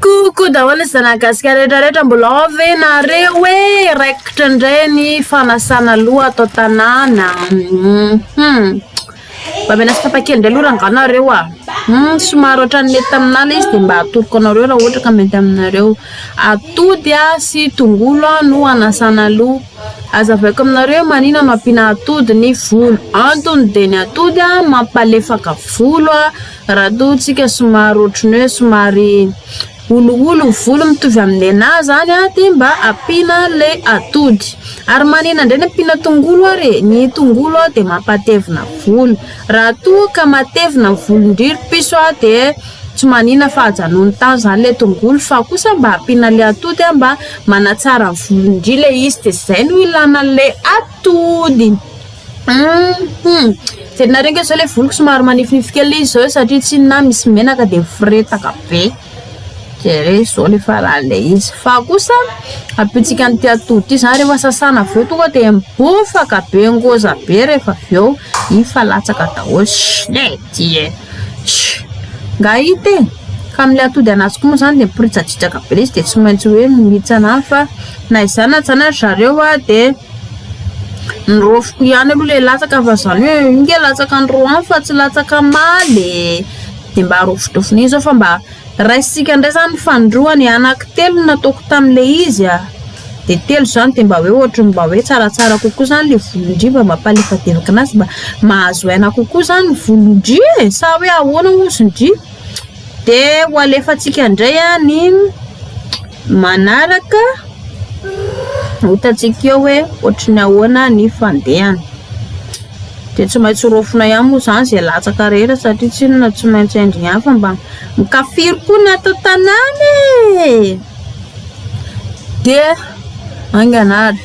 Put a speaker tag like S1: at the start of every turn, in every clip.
S1: Coucou daholo zanagasikara rehetrarehetra mbola avenareo hoe raikitra indray ny fanasana loha atao tanàna. Babena tapakely indray aloha ranganareo somary ohatrany mety amin'ala izy dia mba atoroko anareo raha ohatra ka mety aminareo. Atody sy tongolo no anasana loha. Azavaiko aminareo manina no ampiana atody ny volo. Antony dia ny atody mampalefaka volo raha toa somary ohatrany hoe somary olo volo mitovy amin'ny anazy zany dia mba ampiana le atody. Ary manina indray ny ampiana tongolo ary ny tongolo dia mampatevina volo. Raha toa ka matevina volo ndriry piso dia tsy manina fa hajanony tany zany le tongolo fa kosa mba ampiana le atody mba manatsara volo ndry le izy dia zay no ilana le atody. Tena zao le voloko somary manifinify kely izy zao satria tsy na misy menaka dia firetaka be. Kere zao le farale izy fa kosa apitsika ny atody zany rehefa sasana aveo tonga dia mibofaka be ngoza be rehefa aveo ifa latsaka daholo ngahite ka amin'le atody anazy koa moa zany dia mipiritsatritraka be izy dia tsy maintsy hoe mihitsana fa na izany atsana zareo dia nirofoko ihany aloha le latsaka fa zany hoe inge latsaka ny roa fa tsy latsaka maly dia mba rofotrofona izy fa mba raisika ndray zany fandroany anankitelo nataoko tam'le izy dia telo zany dia mba hoe ohatra mba hoe tsaratsara kokoa zany le volondry mba mampalefadevaka anazy mba mahazo aina kokoa zany ny volondry sa hoe ahoana osondry dia ho alefantsika indray ny manaraka hitantsika eo hoe ohatrany ahoana ny fandehany dia tsy maintsy rofona ihany moa zany zay latsaka rehetra satria tsinona tsy maintsy endriny ihany fa mba mikafiry koa ny atao tanàna dia anganary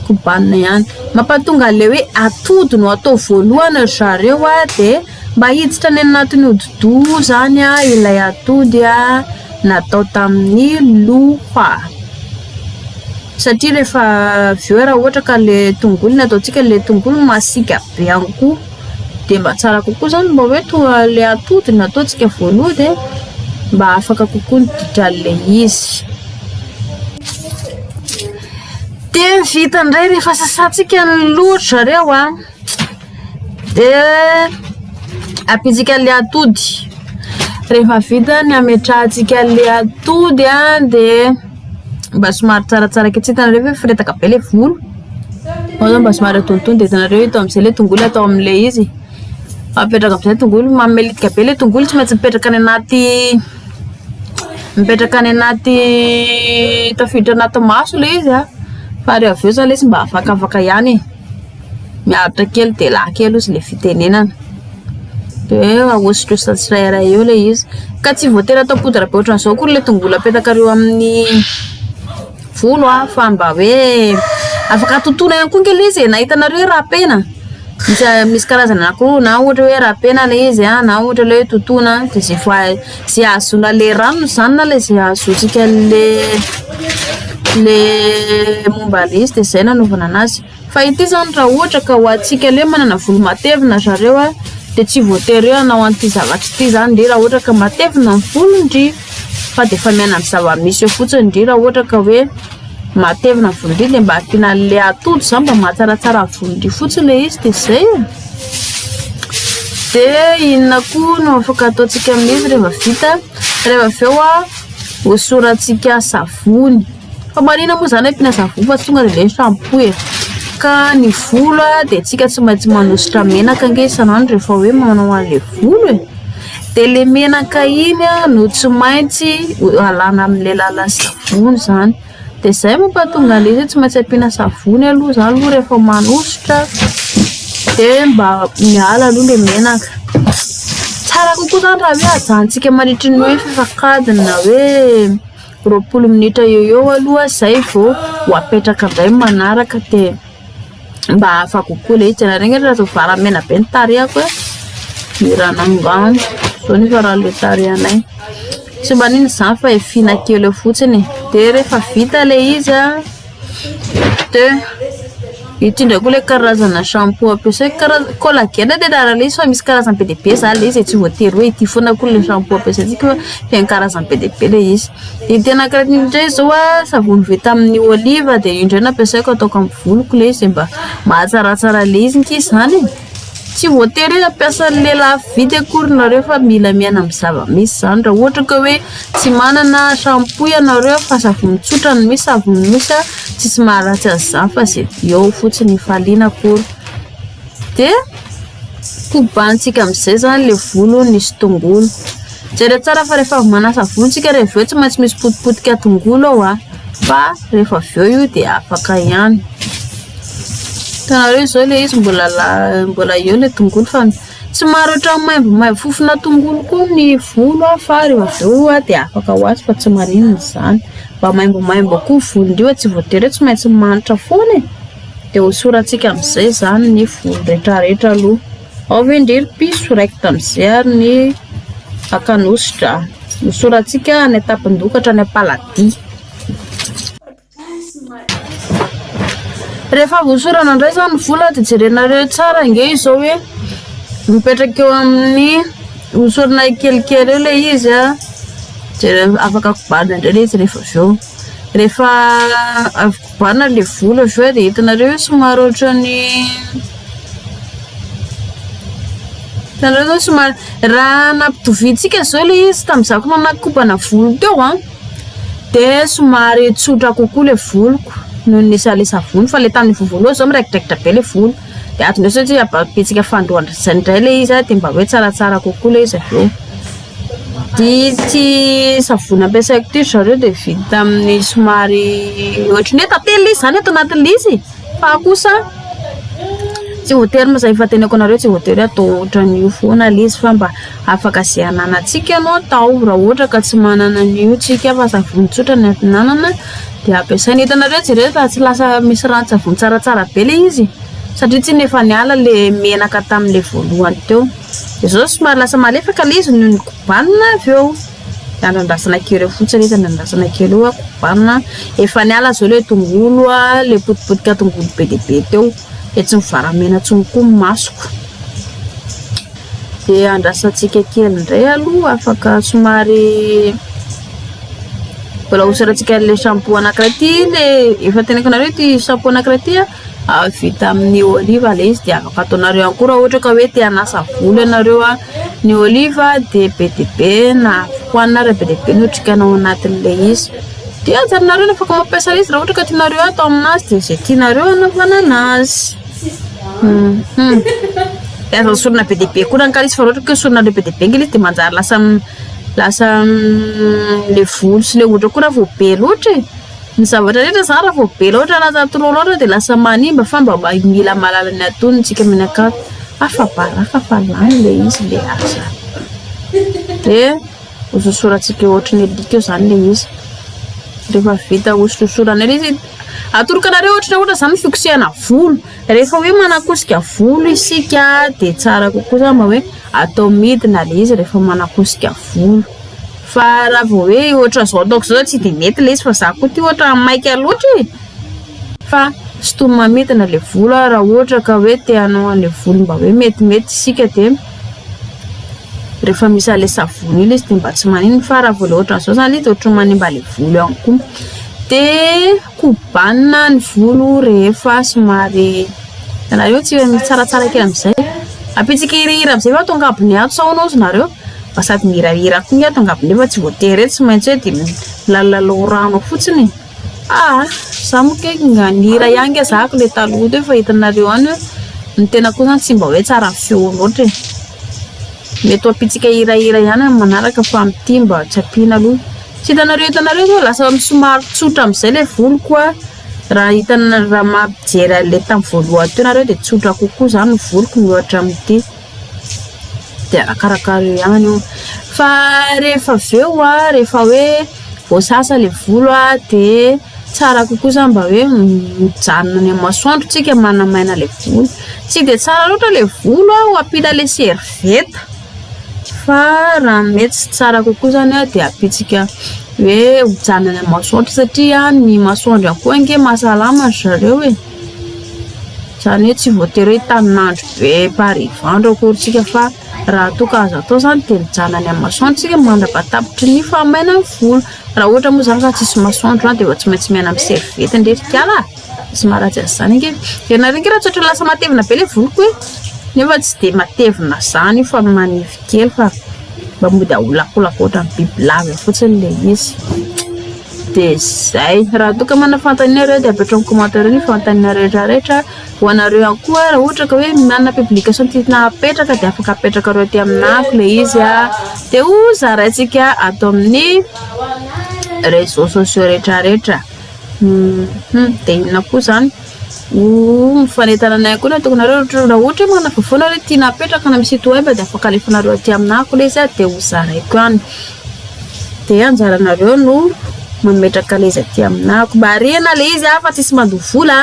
S1: kobanina ihany mampatonga le hoe atody no atao voalohany zareo dia mba hiditra ny anatin'ny hodi-doha zany ilay atody natao tamin'ny loha satria rehefa aveo raha ohatra ka le tongolo nataontsika le tongolo masika be ihany koa dia mba tsara kokoa zany mba hoe toa le atody nataontsika voaloha dia mba afaka kokoa ny didran'le izy. Dia vita indray rehefa sasantsika ny loha zareo dia ampitsika le atody. Rehefa vita ny ametrahantsika le atody dia mba somary tsaratsara ketsitana rehefa firetaka be le volo mba somary atonotony dia hitanareo ito amin'izay le tongolo atao amin'le izy apetraka amin'izay tongolo mamelitika be le tongolo tsy maintsy mipetraka any anaty tafiditra anaty maso le izy fa rehefa aveo zany le izy mba afakafaka ihany miaritra kely dia lahy kely izy le fitenenana dia ahositrositra tsirairay eo le izy ka tsy voatery atao poudre be ohatran'izao koa le tongolo apetaka reo amin'ny volo fa mba hoe afaka tontona ihany koa ngely izy na hitanareo rapena misy karazana anankiroa na ohatra hoe rapena le izy na ohatra le hoe tontona dia zay azona le rano zany na le zay azotsika le momba le izy dia zay nanaovana anazy fa ity zany raha ohatra ka ho antsika le manana volo matevina zareo dia tsy voatery hanao an'ity zavatra ity zany ndry raha ohatra ka matevina ny volo ndry fa dia efa miaina amin'ny zava-misy eo fotsiny ndry raha ohatra ka hoe matevina ny volondry dia mba ampiana le atody zany mba mahatsaratsara volondry fotsiny le izy dia zay dia inona koa no afaka ataontsika amin'izy rehefa vita rehefa aveo hosorantsika savony fa marina moa zany ampiana savony fa tsy tonga dia le shampoo ka ny volo dia tsika tsy maintsy manositra menaka nge isanandro rehefa hoe manao an'le volo dia le menaka iny no tsy maintsy alana amin'le lalan'ny savony zany dia zay mampatonga le izy tsy maintsy ampiana savony aloha zany aloha rehefa manositra dia mba miala aloha le menaka tsara kokoa zany raha hoe ajantsika mandritra ny hoe fifakadina hoe 20 minitra eo aloha zay vao ho apetraka indray manaraka dia mba afaka kokoa le izy tena regny raha varamena be ny tarehako miranangano zao ny farahan'le tarehanay tsy mba niny zany fa efina kely eo fotsiny dia rehefa vita le izy dia Ity ndraiky le karazana shampoo ampiasaiko collagène de dara le izy fa misy karazany be de be zany le izy tsy voatery hoe ity foana koa le shampoo ampiasaitsika fa karazany be de be le izy. De tena anankiray indray zao savony vita amin'ny olive de io ndray nampiasaiko ataoko amin'ny voloko le izy mba mahatsaratsara le izy nky zany. Tsy voatery ampiasa le lafo vidy akory nareo fa mila miana amin'ny zava-misy zany raha ohatra ka hoe tsy manana shampoo ianareo fa savony tsotra no misy savony misy tsisy maharatsy azy zany fa zay eo fotsiny faliana akory. De kobantsika amin'izay zany le volo nisy tongolo. Jereo tsara fa rehefa manasa volontsika rehefa eo tsy maintsy misy potipotika tongolo ao fa rehefa avy eo io de afaka ihany. Tanareo zao le izy mbola eo le tongolo fa tsy maro ohatran'ny fofona tongolo koa ny volo fa rehefa avy eo de afaka hoazy fa tsy marinina zany. Mba maimbo koa volon'io tsy voatery tsy maintsy manitra foana de hosoratsika amin'izay zany ny volo rehetrarehetra aloha. Ao vendrery piso raiky amin'izay ary ny akanositra. Hosoratsika ny etapin-doka hatrany am-paladia. Rehefa voasorana indray zany vola de jerenareo tsara nge izao hoe mipetraka eo amin'ny hosorana kelikely eo le izy afaka kobanina indray le izy rehefa avy eo. Rehefa avy kobanina le volo avy eo de hitanareo somary ohatrany hitanareo zao somary raha nampitoviantsika zao le izy tamin'izako nanakobana volo teo de somary tsotra kokoa le voloko noho ny savony fa le tamin'ny voalohany zao miraikitra be le volo de atony sao tsy apitsika fandoandra zany indray le izy de mba hoe tsaratsara kokoa le izy avy eo. Ty savony ampiasaiko ty zareo de vita amin'ny somary ohatry ny tately izy zany ato anatin'le izy fa kosa tsy voatery moa zay fateneko nareo tsy voatery atao ohatran'io foana le izy fa mba afaka zay ananantsika no atao raha ohatra ka tsy manana an'io tsika fa savony tsotra ny nanana de ampiasaina. Hitanareo jereo fa tsy lasa misy ranon-tsavony tsaratsara be le izy satria tsy nefa niala le menaka tamin'le voalohany teo de zao somary lasa malefaka le izy noho ny kobanina avy eo de andrandasana kely eo fotsiny izy andrandasana kely eo kobanina efa niala zao le tongolo le potipotika tongolo be de be teo de tsy mivaramena tsony koa masoko de andrasantsika kely indray aloha afaka somary mbola hosoratsika le shampoo anankiray ty le efa teneko nareo ty shampoo anankiray ty vita amin'ny olive le izy de afaka ataonareo ankora ohatra ka hoe te hanasa volo ianareo ny olive de be de be na hoaninareo be de be ny otrikanao anatin'le izy de ajarinareo no afaka mampiasa izy raha ohatra ka tianareo atao aminazy de zay tianareo anaovana anazy. De azo hosorana be de be koa rankala izy fa ohatra ka hosorana be de be nge izy de manjary lasa le volo sy le ohatra koa raha vao be loatra ny zavatra rehetra zany raha vao be loatra anaty rô loatra de lasa manimba fa mba mila malala ny atonitsika menakafy afa-baraka fa lany le izy le asa de hososoratsika ohatra ny alika eo zany le izy rehefa vita hososorana le izy atorokanareo ohatra zany fikosehana volo rehefa hoe manakosika volo isika de tsara kokoa zany mba hoe atao midina le izy rehefa manakosika volo fa raha vao hoe ohatra zao ataoko zao tsy de mety le izy fa za koa ty ohatra maika loatra fa stomina midina le volo raha ohatra ka hoe te hanao an'le volo mba hoe metimety isika de rehefa misy le savony le izy de mba tsy manino fa raha vao le ohatra zao zany izy ohatra manimba le volo ihany koa de kobanina ny volo rehefa somary ianareo tsy tsaratsara kely amin'izay apitsika hirahira amin'izay fa tongabony ato saonao izy nareo mba sady mirahira koa ny ato tongabony fa tsy voatery tsy maintsy hoe de lalalao rano fotsiny za moa ke nganira ihany zako le taloha teo fa hitanareo any ny tena koa zany tsy mba hoe tsara feo loatra mety apitsika hirahira ihany manaraka fa amty mba tsy ampiana aloha tsy hitanareo zao lasa somary tsotra amin'izay le volo koa raha hitana raha mampijery le tamin'ny voalohany teo nareo de tsotra kokoa zany ny voloko mihoatra amin'ity de arakarak'areo ihany io fa rehefa avy eo rehefa hoe voasasa le volo de tsara kokoa zany mba hoe mijanona ny masoandro tsika manamaina le volo tsy de tsara loatra le volo ho ampita le servieta fa raha mety tsy tsara kokoa zany de apitsika hoe mijanona ny masoandro satria ny masoandro ihany koa nge mahasalama zareo Zany hoe tsy voatery hoe tanin'andro be parivandro akorintsika fa raha toka azo atao zany tena any amin'ny masoandro mandrapahatapitry ny famaina ny volo. Raha ohatra moa zany ka tsisy masoandro de tsy maintsy miaina amin'ny serviette ndreky ala tsy maharatsy zany nge ianareo nge raha tsotra lasa matevina be le voloko nefa tsy de matevina zany fa manify kely fa mba mody aholakolaka ohatra ny bibilava fotsiny le izy. De zay raha toka manafantaninareo de apetrao amin'ny commentaire ny fantaninareo rehetrarehetra ho anareo ihany koa raha ohatra ka hoe manana publication tiana apetraka de afaka apetraka reo aty aminako le izy de ho zaraintsika atao amin'ny réseaux sociaux rehetrarehetra. De inona koa zany mifanentana anay koa nataonareo raha ohatra hoe manana fofoana hoe tiana apetraka na amin'ny site web de afaka alefanareo aty aminako le izy de ho zaraiko ihany. De anjaranareo no mametraka le izy aty aminako marina le izy fa tsisy mandovola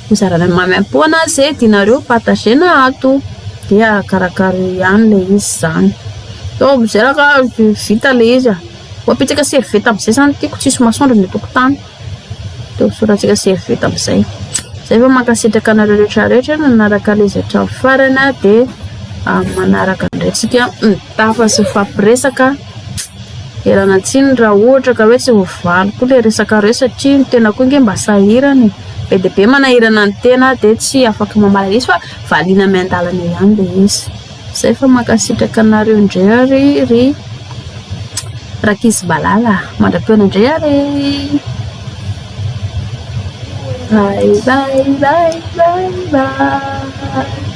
S1: ho zarana mamaimpona zay tianareo partager na ato de akarakara ihany le izy zany. Zay raha vita le izy apetaka serviette am'izay zany tiako tsisy masoandro ny tokotany de soratsika serviette am'izay. Zay fa mankasitraka anareo rehetrarehetra nanaraka le izy hatramin'ny farany de manaraka ndraitsika tafa sy fampiresaka erana tsiny raha ohatra ka hoe tsy voavaly koa le resaka reo satria ny tena koa nge mba sahirany be de be manahirana ny tena de tsy afaka mamala izy fa valina miandalana ihany le izy. Zay fa mankasitraka anareo indray ry rakizy balala mandra-peona indray ary. Bye bye bye bye bye.